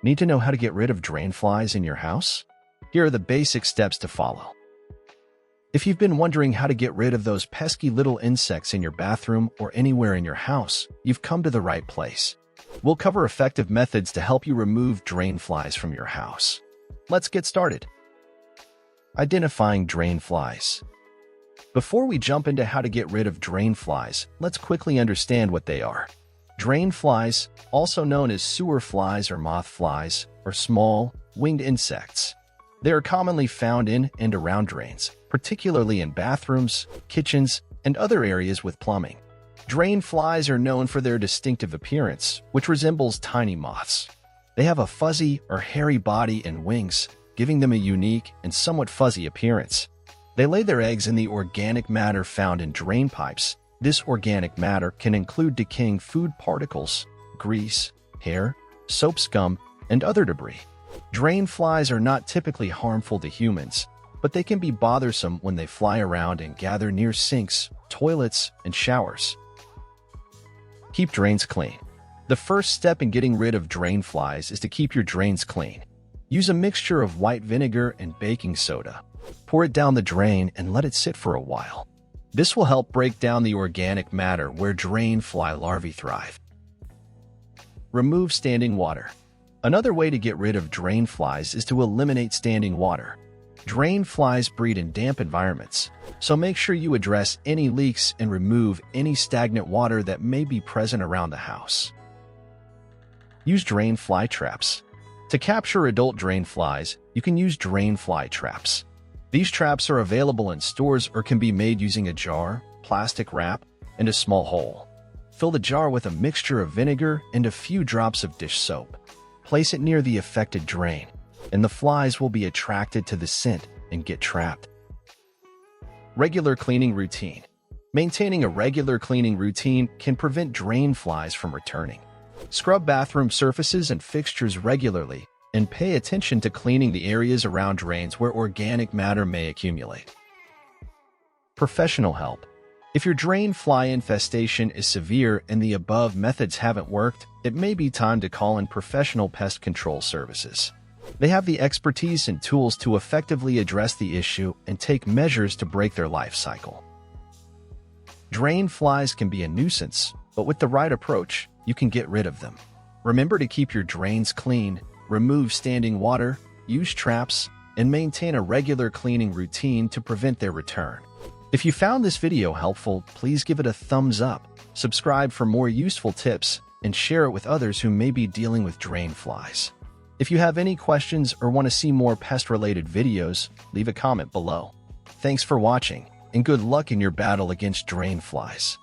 Need to know how to get rid of drain flies in your house? Here are the basic steps to follow. If you've been wondering how to get rid of those pesky little insects in your bathroom or anywhere in your house, you've come to the right place. We'll cover effective methods to help you remove drain flies from your house. Let's get started. Identifying drain flies. Before we jump into how to get rid of drain flies, let's quickly understand what they are. Drain flies, also known as sewer flies or moth flies, are small, winged insects. They are commonly found in and around drains, particularly in bathrooms, kitchens, and other areas with plumbing. Drain flies are known for their distinctive appearance, which resembles tiny moths. They have a fuzzy or hairy body and wings, giving them a unique and somewhat fuzzy appearance. They lay their eggs in the organic matter found in drain pipes. This organic matter can include decaying food particles, grease, hair, soap scum, and other debris. Drain flies are not typically harmful to humans, but they can be bothersome when they fly around and gather near sinks, toilets, and showers. Keep drains clean. The first step in getting rid of drain flies is to keep your drains clean. Use a mixture of white vinegar and baking soda. Pour it down the drain and let it sit for a while. This will help break down the organic matter where drain fly larvae thrive. Remove standing water. Another way to get rid of drain flies is to eliminate standing water. Drain flies breed in damp environments, so make sure you address any leaks and remove any stagnant water that may be present around the house. Use drain fly traps. To capture adult drain flies, you can use drain fly traps. These traps are available in stores or can be made using a jar, plastic wrap, and a small hole. Fill the jar with a mixture of vinegar and a few drops of dish soap. Place it near the affected drain, and the flies will be attracted to the scent and get trapped. Regular cleaning routine. Maintaining a regular cleaning routine can prevent drain flies from returning. Scrub bathroom surfaces and fixtures regularly, and pay attention to cleaning the areas around drains where organic matter may accumulate. Professional help. If your drain fly infestation is severe and the above methods haven't worked, it may be time to call in professional pest control services. They have the expertise and tools to effectively address the issue and take measures to break their life cycle. Drain flies can be a nuisance, but with the right approach, you can get rid of them. Remember to keep your drains clean, remove standing water, use traps, and maintain a regular cleaning routine to prevent their return. If you found this video helpful, please give it a thumbs up, subscribe for more useful tips, and share it with others who may be dealing with drain flies. If you have any questions or want to see more pest-related videos, leave a comment below. Thanks for watching, and good luck in your battle against drain flies.